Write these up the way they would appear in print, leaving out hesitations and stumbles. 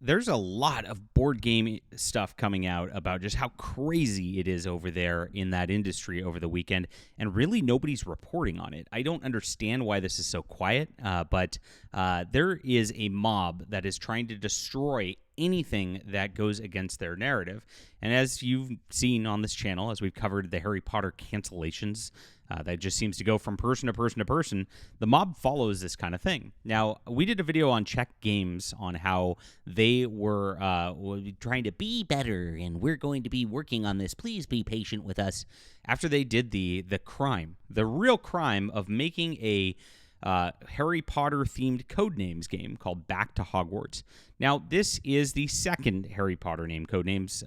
there's a lot of board game stuff coming out about just how crazy it is over there in that industry over the weekend, and really nobody's reporting on it. I don't understand why this is so quiet, but there is a mob that is trying to destroy anything that goes against their narrative. And as you've seen on this channel, as we've covered the Harry Potter cancellations, that just seems to go from person to person to person. The mob follows this kind of thing. Now, we did a video on Czech Games on how they were trying to be better, and we're going to be working on this. Please be patient with us. After they did the crime, the real crime of making a Harry Potter-themed Codenames game called Back to Hogwarts. Now, this is the second Harry Potter-named Codenames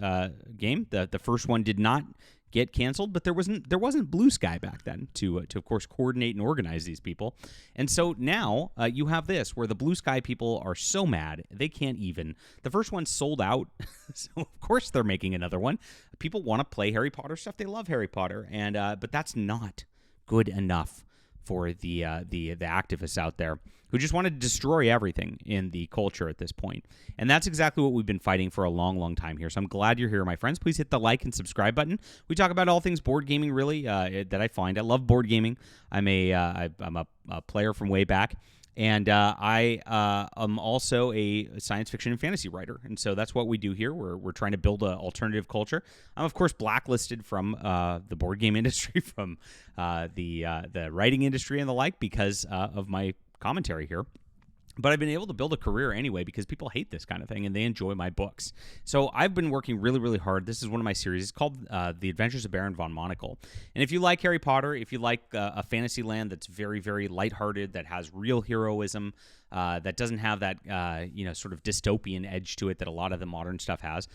game. The first one did not get canceled, but there wasn't Blue Sky back then to of course coordinate and organize these people. And so now you have this where the Blue Sky people are so mad they can't even. The first one sold out, so of course they're making another one. People want to play Harry Potter stuff. They love Harry Potter, and but that's not good enough for the activists out there who just want to destroy everything in the culture at this point. And that's exactly what we've been fighting for a long, long time here. So I'm glad you're here, my friends. Please hit the like and subscribe button. We talk about all things board gaming, really, that I find. I love board gaming. I'm a player from way back. And I am also a science fiction and fantasy writer. And so that's what we do here. We're trying to build an alternative culture. I'm, of course, blacklisted from the board game industry, from the writing industry and the like because of my commentary here. But I've been able to build a career anyway because people hate this kind of thing and they enjoy my books. So I've been working really, really hard. This is one of my series. It's called The Adventures of Baron von Monocle. And if you like Harry Potter, if you like a fantasy land that's very, very lighthearted, that has real heroism, that doesn't have that sort of dystopian edge to it that a lot of the modern stuff has,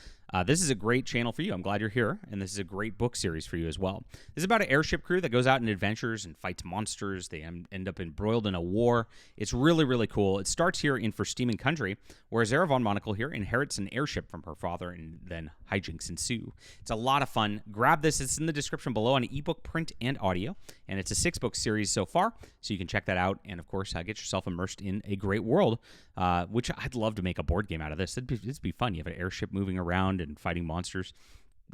this is a great channel for you. I'm glad you're here, and this is a great book series for you as well. This is about an airship crew that goes out in adventures and fights monsters. They end up embroiled in a war. It's really, really cool. It starts here in Verstemen Country, where Zara von Monocle here inherits an airship from her father, and then hijinks ensue. It's a lot of fun. Grab this. It's in the description below on ebook, print, and audio, and it's a 6-book series so far, so you can check that out, and of course, get yourself immersed in a great world, which I'd love to make a board game out of this. It'd be fun. You have an airship moving around and fighting monsters.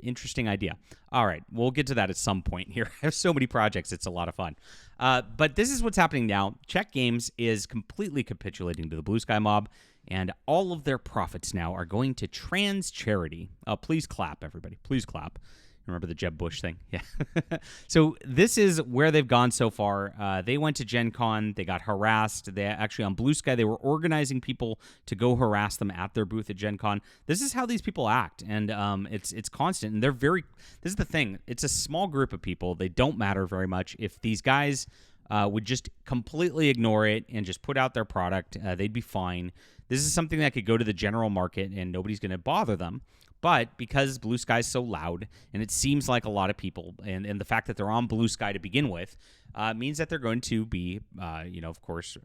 Interesting idea. All right, we'll get to that at some point here. I have so many projects. It's a lot of fun. But this is what's happening now. Czech Games is completely capitulating to the Blue Sky mob, and all of their profits now are going to trans charity. Please clap, everybody. Please clap. Remember the Jeb Bush thing? Yeah. So this is where they've gone so far. They went to Gen Con. They got harassed. They actually, on Blue Sky, they were organizing people to go harass them at their booth at Gen Con. This is how these people act, and it's constant. And they're very, this is the thing, it's a small group of people. They don't matter very much. If these guys would just completely ignore it and just put out their product, they'd be fine. This is something that could go to the general market, and nobody's going to bother them. But because Blue Sky is so loud, and it seems like a lot of people, and the fact that they're on Blue Sky to begin with, means that they're going to be, of course,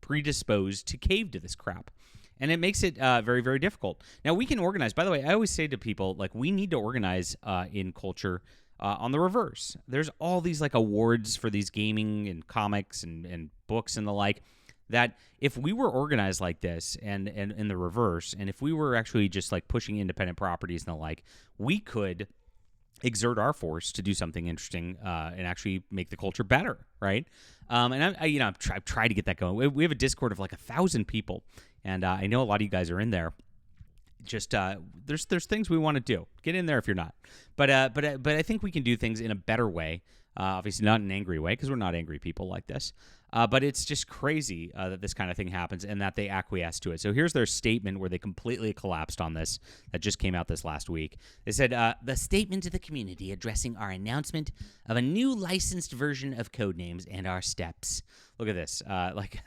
predisposed to cave to this crap. And it makes it very, very difficult. Now, we can organize. By the way, I always say to people, like, we need to organize in culture on the reverse. There's all these, like, awards for these gaming and comics and books and the like, that if we were organized like this and in the reverse, and if we were actually just like pushing independent properties and the like, we could exert our force to do something interesting and actually make the culture better, right? And I've tried to get that going. We have a Discord of like 1,000 people, and I know a lot of you guys are in there. Just there's things we want to do. Get in there if you're not. But I think we can do things in a better way. Obviously not in an angry way, because we're not angry people like this. But it's just crazy that this kind of thing happens and that they acquiesce to it. So here's their statement where they completely collapsed on this that just came out this last week. They said, the statement to the community addressing our announcement of a new licensed version of Codenames and our steps. Look at this. Like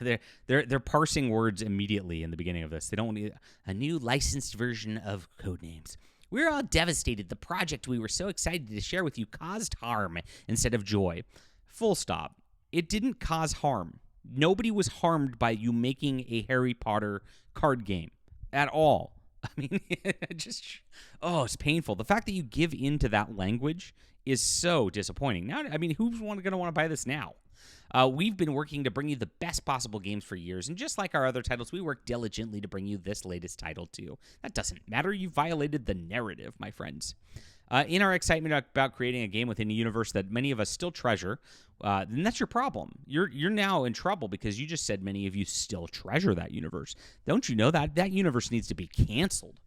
they're parsing words immediately in the beginning of this. They don't need a new licensed version of Codenames. We're all devastated. The project we were so excited to share with you caused harm instead of joy. Full stop. It didn't cause harm. Nobody was harmed by you making a Harry Potter card game at all. I mean, it's painful. The fact that you give in to that language is so disappointing. Now, I mean, who's going to want to buy this now? We've been working to bring you the best possible games for years, and just like our other titles, we work diligently to bring you this latest title too. That doesn't matter. You violated the narrative, my friends. In our excitement about creating a game within a universe that many of us still treasure, then that's your problem. You're now in trouble because you just said many of you still treasure that universe. Don't you know that universe needs to be canceled?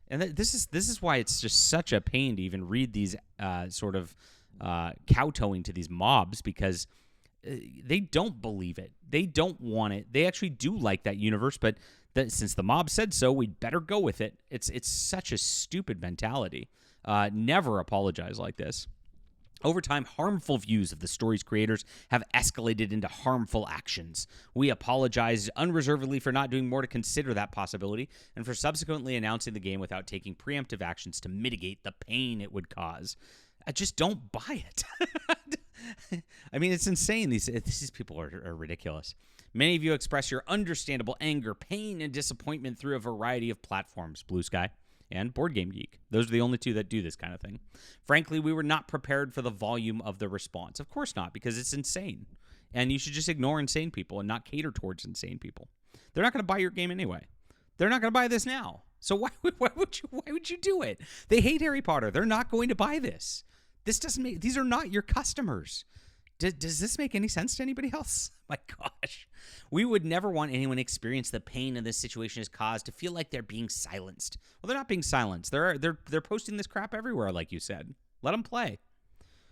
And this is why it's just such a pain to even read these sort of kowtowing to these mobs, because they don't believe it. They don't want it. They actually do like that universe, but since the mob said so, we'd better go with it. It's such a stupid mentality. Never apologize like this. Over time, harmful views of the story's creators have escalated into harmful actions. We apologize unreservedly for not doing more to consider that possibility and for subsequently announcing the game without taking preemptive actions to mitigate the pain it would cause. I just don't buy it. I mean, it's insane. These people are ridiculous. Many of you express your understandable anger, pain, and disappointment through a variety of platforms. Blue Sky and Board Game Geek. Those are the only two that do this kind of thing. Frankly, we were not prepared for the volume of the response. Of course not, because it's insane. And you should just ignore insane people and not cater towards insane people. They're not going to buy your game anyway. They're not going to buy this now. So why would you do it? They hate Harry Potter. They're not going to buy this. These are not your customers. Does this make any sense to anybody else? My gosh. We would never want anyone to experience the pain this situation has caused to feel like they're being silenced. Well, they're not being silenced. They're posting this crap everywhere, like you said. Let them play.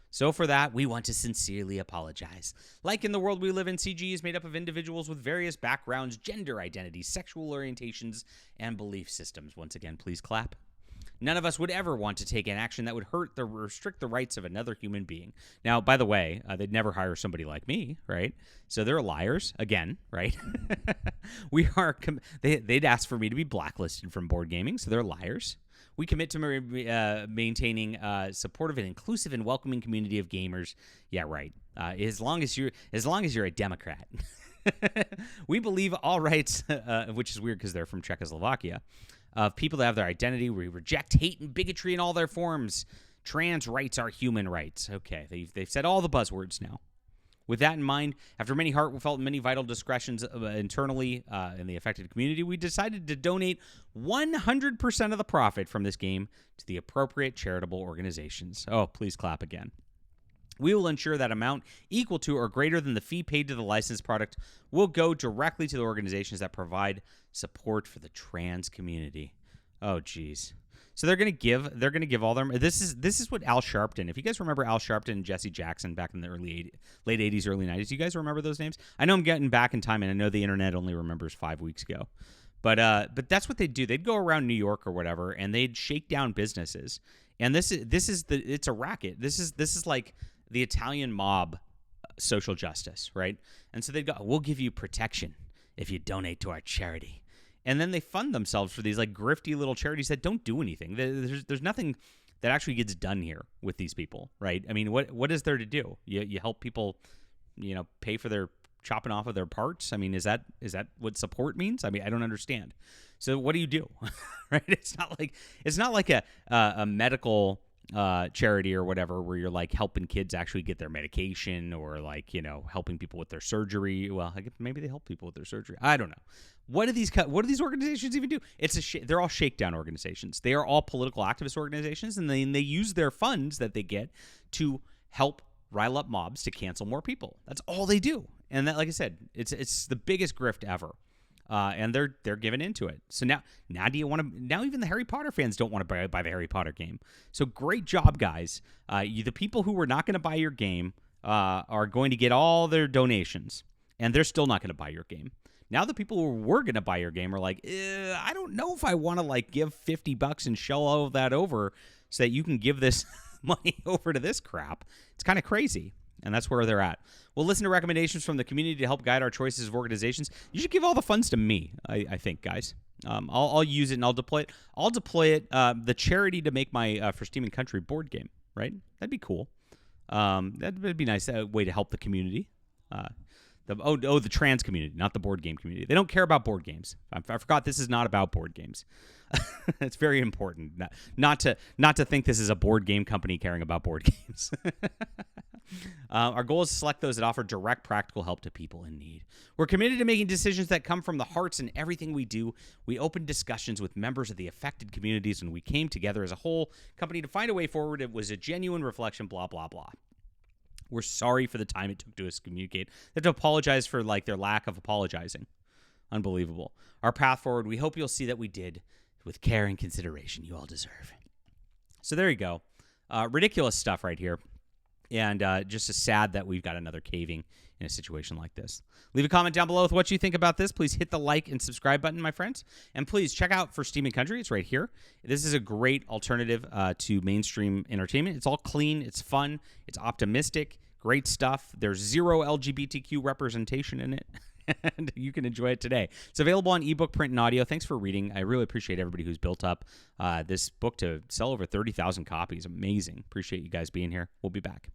So for that, we want to sincerely apologize. Like in the world we live in, CGE is made up of individuals with various backgrounds, gender identities, sexual orientations, and belief systems. Once again, please clap. None of us would ever want to take an action that would hurt or restrict the rights of another human being. Now, by the way, they'd never hire somebody like me, right? So they're liars, again, right? They'd ask for me to be blacklisted from board gaming, so they're liars. We commit to maintaining a supportive and inclusive and welcoming community of gamers. Yeah, right. As long as you're a Democrat. We believe all rights, which is weird because they're from Czechoslovakia, of people that have their identity. We reject hate and bigotry in all their forms. Trans rights are human rights. Okay, they've said all the buzzwords now. With that in mind, after many heartfelt and many vital discussions internally in the affected community, we decided to donate 100% of the profit from this game to the appropriate charitable organizations. Oh, please clap again. We will ensure that amount equal to or greater than the fee paid to the licensed product will go directly to the organizations that provide support for the trans community. Oh, geez. So they're going to give all their. This is what Al Sharpton. If you guys remember Al Sharpton and Jesse Jackson back in the late 80s, early 90s, you guys remember those names? I know I'm getting back in time, and I know the internet only remembers 5 weeks ago. But that's what they'd do. They'd go around New York or whatever, and they'd shake down businesses. And it's a racket. This is like the Italian mob social justice, right? And so they'd go, we'll give you protection if you donate to our charity. And then they fund themselves for these like grifty little charities that don't do anything. There's nothing that actually gets done here with these people, right? I mean, what is there to do? You help people, pay for their chopping off of their parts. I mean, is that what support means? I mean, I don't understand. So what do you do, right? It's not like a medical charity or whatever where you're like helping kids actually get their medication or like helping people with their surgery. Well, maybe they help people with their surgery. I don't know. What do these organizations even do? They're all shakedown organizations. They are all political activist organizations, and then they use their funds that they get to help rile up mobs to cancel more people. That's all they do. And that, like I said, it's the biggest grift ever. And they're giving into it. So now do you want to? Now even the Harry Potter fans don't want to buy the Harry Potter game. So great job, guys. The people who were not going to buy your game are going to get all their donations, and they're still not going to buy your game. Now the people who were going to buy your game are like, I don't know if I want to like give $50 and shell all of that over so that you can give this money over to this crap. It's kind of crazy. And that's where they're at. We'll listen to recommendations from the community to help guide our choices of organizations. You should give all the funds to me, I think, guys. I'll use it and I'll deploy it. I'll deploy it, the charity to make my For Steam and Country board game, right? That'd be cool. That'd be nice way to help the community. The trans community, not the board game community. They don't care about board games. I forgot this is not about board games. It's very important not to think this is a board game company caring about board games. Our goal is to select those that offer direct practical help to people in need. We're committed to making decisions that come from the hearts in everything we do. We opened discussions with members of the affected communities and we came together as a whole company to find a way forward. It was a genuine reflection, blah, blah, blah. We're sorry for the time it took to us communicate. They have to apologize for their lack of apologizing. Unbelievable. Our path forward, we hope you'll see that we did with care and consideration you all deserve. So there you go. Ridiculous stuff right here. And just sad that we've got another caving in a situation like this. Leave a comment down below with what you think about this. Please hit the like and subscribe button, my friends. And please check out For Steam and Country. It's right here. This is a great alternative to mainstream entertainment. It's all clean. It's fun. It's optimistic. Great stuff. There's zero LGBTQ representation in it. And you can enjoy it today. It's available on ebook, print, and audio. Thanks for reading. I really appreciate everybody who's built up this book to sell over 30,000 copies. Amazing. Appreciate you guys being here. We'll be back.